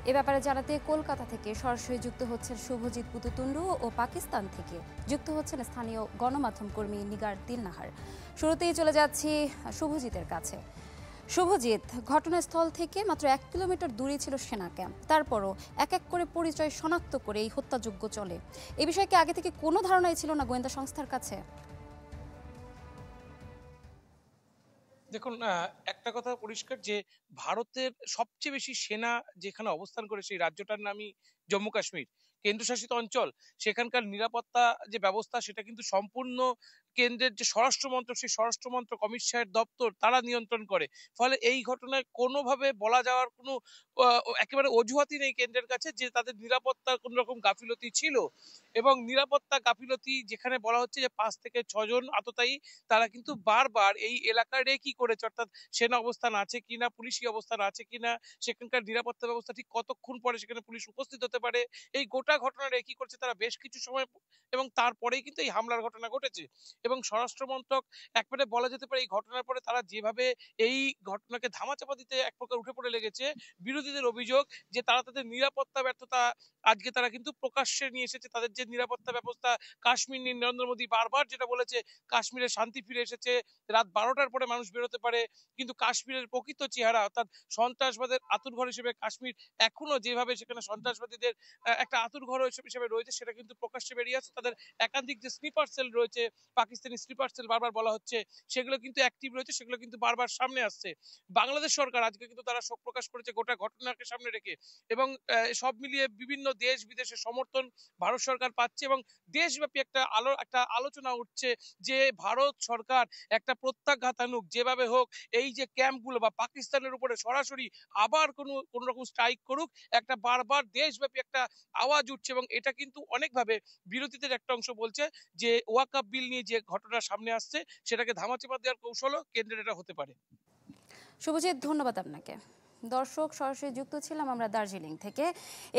এ ব্যাপারে জানাতে কলকাতা থেকে সরাসরি যুক্ত হচ্ছেন শুভজিৎ পুতুতুন্ডু ও পাকিস্তান থেকে যুক্ত হচ্ছেন স্থানীয় গণমাধ্যম কর্মী নিগার দিলনাহার। শুরুতেই চলে যাচ্ছি শুভজিতের কাছে। শুভজিৎ, ঘটনাস্থল থেকে মাত্র 1 কিলোমিটার দূরে ছিল সেনা ক্যাম্প, তারপরও এক এক করে পরিচয় শনাক্ত করে এই হত্যাযজ্ঞ চলে। এ বিষয়ে কি আগে থেকে কোনো ধারণাই ছিল না গোয়েন্দা সংস্থার কাছে? দেখুন, একটা কথা পরিষ্কার যে ভারতের সবচেয়ে বেশি সেনা যেখানে অবস্থান করে সেই রাজ্যটার নামই জম্মু কাশ্মীর, কেন্দ্রশাসিত অঞ্চল। সেখানকার নিরাপত্তা যে ব্যবস্থা সেটা কিন্তু সম্পূর্ণ কেন্দ্রের যে স্বরাষ্ট্র মন্ত্রক, সেই স্বরাষ্ট্র মন্ত্রক অমিত শাহের দপ্তর তারা নিয়ন্ত্রণ করে। ফলে এই ঘটনায় কোনোভাবে বলা যাওয়ার কোনো একেবারে অজুহাতই নেই কেন্দ্রের কাছে যে তাদের নিরাপত্তার কোনো রকম গাফিলতি ছিল। এবং নিরাপত্তা গাফিলতি যেখানে বলা হচ্ছে যে ৫ থেকে ৬ জন আততায়ী তারা কিন্তু বারবার এই এলাকা রেকি করেছে, অর্থাৎ সেনা অবস্থান আছে কিনা, পুলিশি অবস্থান আছে কিনা, সেখানকার নিরাপত্তা ব্যবস্থা ঠিক কতক্ষণ পরে সেখানে পুলিশ উপস্থিত হতে পারে, এই গোটা ঘটনা রেকি করছে তারা বেশ কিছু সময়। এবং তারপরেই কিন্তু এই হামলার ঘটনা ঘটেছে। এবং স্বরাষ্ট্র মন্ত্রক একবারে বলা যেতে পারে এই ঘটনার পরে তারা যেভাবে এই ঘটনাকে ধামাচাপা দিতে এক প্রকার উঠে পড়ে লেগেছে, বিরোধীদের অভিযোগ যে তারা তাদের নিরাপত্তা ব্যর্থতা আজকে তারা কিন্তু প্রকাশ্যে নিয়ে এসেছে। তাদের যে নিরাপত্তা ব্যবস্থা, কাশ্মীর নিয়ে নরেন্দ্র মোদী বারবার যেটা বলেছে কাশ্মীরে শান্তি ফিরে এসেছে, রাত ১২টার পরে মানুষ বেরোতে পারে। কিন্তু কাশ্মীরের প্রকৃত চেহারা, অর্থাৎ সন্ত্রাসবাদের আতুরঘর হিসেবে কাশ্মীর এখনো যেভাবে সেখানে সন্ত্রাসবাদীদের একটা আতুরঘর হিসেবে রয়েছে, সেটা কিন্তু প্রকাশ্যে বেরিয়ে আসছে। তাদের একাধিক যে স্লিপার সেল রয়েছে, পাকিস্তানি স্লিপার সেল বারবার বলা হচ্ছে, সেগুলো কিন্তু অ্যাক্টিভ রয়েছে, সেগুলো কিন্তু বারবার সামনে আসছে। বাংলাদেশ সরকার আজকে কিন্তু তারা শোক প্রকাশ করেছে গোটা ঘটনাকে সামনে রেখে। এবং সব মিলিয়ে বিভিন্ন দেশ বিদেশের সমর্থন ভারত সরকার পাচ্ছে এবং দেশব্যাপী একটা আলোচনা উঠছে যে ভারত সরকার একটা প্রত্যাঘাতানুক যেভাবে হোক এই যে ক্যাম্পগুলো বা পাকিস্তানের উপরে সরাসরি আবার কোন রকম স্ট্রাইক করুক, একটা বারবার দেশব্যাপী একটা আওয়াজ উঠছে। এবং এটা কিন্তু অনেকভাবে বিরোধীদের একটা অংশ বলছে যে ওয়াকআপ বিল নিয়ে যে ঘটনা সামনে আসছে সেটাকে ধামাচাপা দেওয়ার কৌশলও কেন্দ্রের এটা হতে পারে। শুভজিৎ, ধন্যবাদ আপনাকে। দর্শক, সরাসরি যুক্ত ছিলাম আমরা দার্জিলিং থেকে।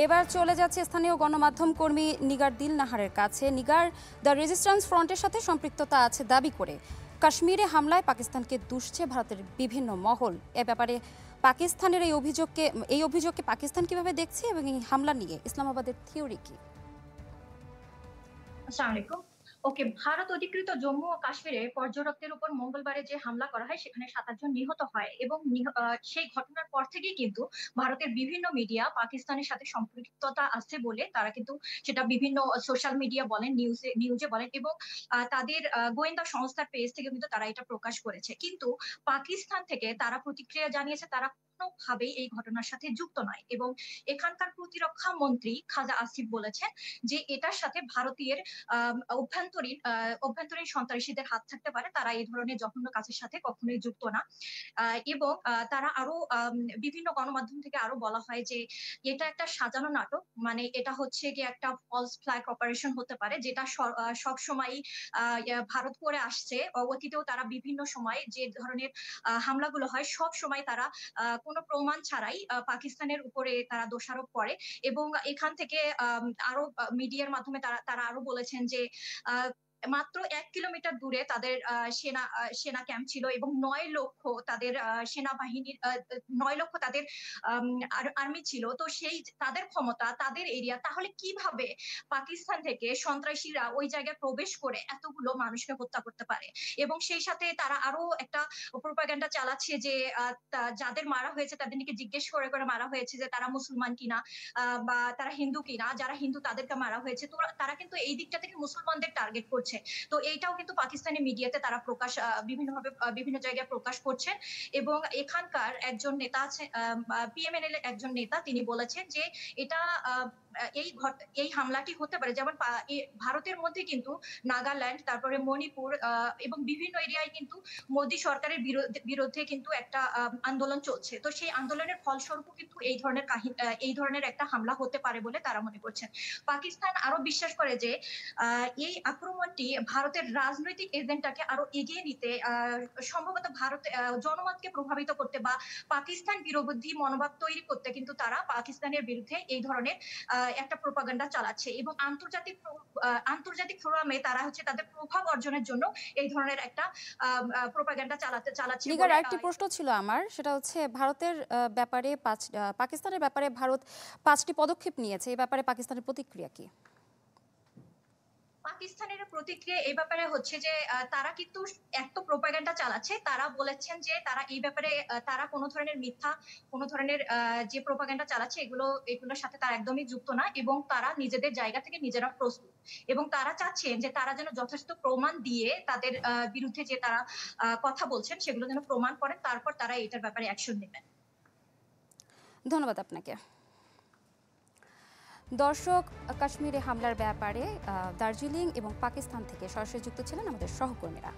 এবার চলে যাচ্ছে স্থানীয় গণমাধ্যম কর্মী নিগার দিলনাহারের কাছে। নিগার, দ্য রেজিস্ট্যান্স ফ্রন্টের সাথে সম্পৃক্ততা আছে দাবি করে কাশ্মীরে হামলায় পাকিস্তানকে দুষছে ভারতের বিভিন্ন মহল। এ ব্যাপারে পাকিস্তানের এই অভিযোগকে পাকিস্তান কিভাবে দেখছে এবং এই হামলা নিয়ে ইসলামাবাদের থিওরি কি? আসসালামু আলাইকুম। ওকে, ভারত অধিকৃত জম্মু ও কাশ্মীরে পর্যটকদের উপর মঙ্গলবারে যে হামলা করা হয় সেখানে ৭৮ জন নিহত হয় এবং সেই ঘটনার পর থেকেই কিন্তু ভারতের বিভিন্ন মিডিয়া পাকিস্তানের সাথে সম্পৃক্ততা আছে বলে তারা কিন্তু সেটা বিভিন্ন সোশ্যাল মিডিয়া বলেন, নিউজে বলেন এবং তাদের গোয়েন্দা সংস্থার পেজ থেকে কিন্তু তারা এটা প্রকাশ করেছে। কিন্তু পাকিস্তান থেকে তারা প্রতিক্রিয়া জানিয়েছে তারা কোনোভাবেই এই ঘটনার সাথে যুক্ত নয় এবং এখানকার প্রতিরক্ষা মন্ত্রী খাজা আসিফ বলেছেন যে এটার সাথে ভারতীয় অভ্যন্তরীণ সন্ত্রাসীদের হাত থাকতে পারে, তারা এই ধরনের জঘন্য কাজের সাথে কখনোই যুক্ত না। এবং তারা আরো বিভিন্ন গণমাধ্যম থেকে আরো বলা হয় যে এটা একটা সাজানো নাটক, মানে এটা হচ্ছে গিয়ে একটা ফলস ফ্ল্যাগ অপারেশন হতে পারে যেটা সব সময় ভারত করে আসছে। অতীতেও তারা বিভিন্ন সময় যে ধরনের হামলাগুলো হয় সব সময় তারা কোনো প্রমাণ ছাড়াই পাকিস্তানের উপরে তারা দোষারোপ করে এবং এখান থেকে আরো মিডিয়ার মাধ্যমে তারা তারা আরো বলেছেন যে আহ মাত্র ১ কিলোমিটার দূরে তাদের সেনা ক্যাম্প ছিল এবং ৯ লক্ষ তাদের সেনাবাহিনীর ৯ লক্ষ তাদের আর্মি ছিল। তো সেই তাদের ক্ষমতা, তাদের এরিয়া, তাহলে কিভাবে পাকিস্তান থেকে সন্ত্রাসীরা ওই জায়গায় প্রবেশ করে এতগুলো মানুষকে হত্যা করতে পারে? এবং সেই সাথে তারা আরো একটা প্রোপাগান্ডা চালাচ্ছে যে যাদের মারা হয়েছে তাদের নাকি জিজ্ঞেস করে করে মারা হয়েছে যে তারা মুসলমান কিনা বা তারা হিন্দু কিনা, যারা হিন্দু তাদেরকে মারা হয়েছে। তো তারা কিন্তু এই দিকটা থেকে মুসলমানদের টার্গেট করছে। তো এইটাও কিন্তু পাকিস্তানি মিডিয়াতে তারা বিভিন্নভাবে বিভিন্ন জায়গায় প্রকাশ করছেন এবং এখানকার একজন নেতা আছে, পিএমএনএল এর একজন নেতা, তিনি বলেছেন যে এটা এই হামলাটি হতে পারে যেমন ভারতের মধ্যে কিন্তু নাগাল্যান্ড, তারপরে মণিপুর এবং বিভিন্ন এরিয়ায় কিন্তু মোদী সরকারের বিরুদ্ধে কিন্তু একটা আন্দোলন চলছে। তো সেই আন্দোলনের ফলস্বরূপ কিন্তু এই ধরনের একটা হামলা হতে পারে বলে তারা মনে করছেন। পাকিস্তান আরো বিশ্বাস করে যে এই আক্রমণ আন্দোলনটি ভারতের রাজনৈতিক এজেন্ডাকে আরো এগিয়ে নিতে সম্ভবত ভারত জনমতকে প্রভাবিত করতে বা পাকিস্তান বিরোধী মনোভাব তৈরি করতে কিন্তু তারা পাকিস্তানের বিরুদ্ধে এই ধরনের একটা প্রোপাগান্ডা চালাচ্ছে এবং আন্তর্জাতিক ফোরামে তারা হচ্ছে তাদের প্রভাব অর্জনের জন্য এই ধরনের একটা প্রোপাগান্ডা চালাচ্ছে নিগার আরেকটি প্রশ্ন ছিল আমার, সেটা হচ্ছে ভারতের ব্যাপারে পাকিস্তানের ব্যাপারে ভারত 5টি পদক্ষেপ নিয়েছে, এই ব্যাপারে পাকিস্তানের প্রতিক্রিয়া কি? পাকিস্তানের প্রতিক্রিয়া এই ব্যাপারে হচ্ছে যে তারা কিন্তু এক তো প্রোপাগান্ডা চালাচ্ছে, তারা বলেছেন যে তারা এই ব্যাপারে তারা কোনো ধরনের মিথ্যা কোনো ধরনের যে প্রোপাগান্ডা চালাচ্ছে এগুলোর সাথে তারা একদমই যুক্ত না এবং তারা নিজেদের জায়গা থেকে নিজেরা প্রস্তুত এবং তারা চাচ্ছেন যে তারা যেন যথেষ্ট প্রমাণ দিয়ে তাদের বিরুদ্ধে যে তারা কথা বলছেন সেগুলো যেন প্রমাণ করেন, তারপর তারা এটার ব্যাপারে অ্যাকশন নেবেন। ধন্যবাদ আপনাকে। দর্শক, কাশ্মীরে হামলার ব্যাপারে দার্জিলিং এবং পাকিস্তান থেকে সরাসরি যুক্ত ছিলেন আমাদের সহকর্মীরা।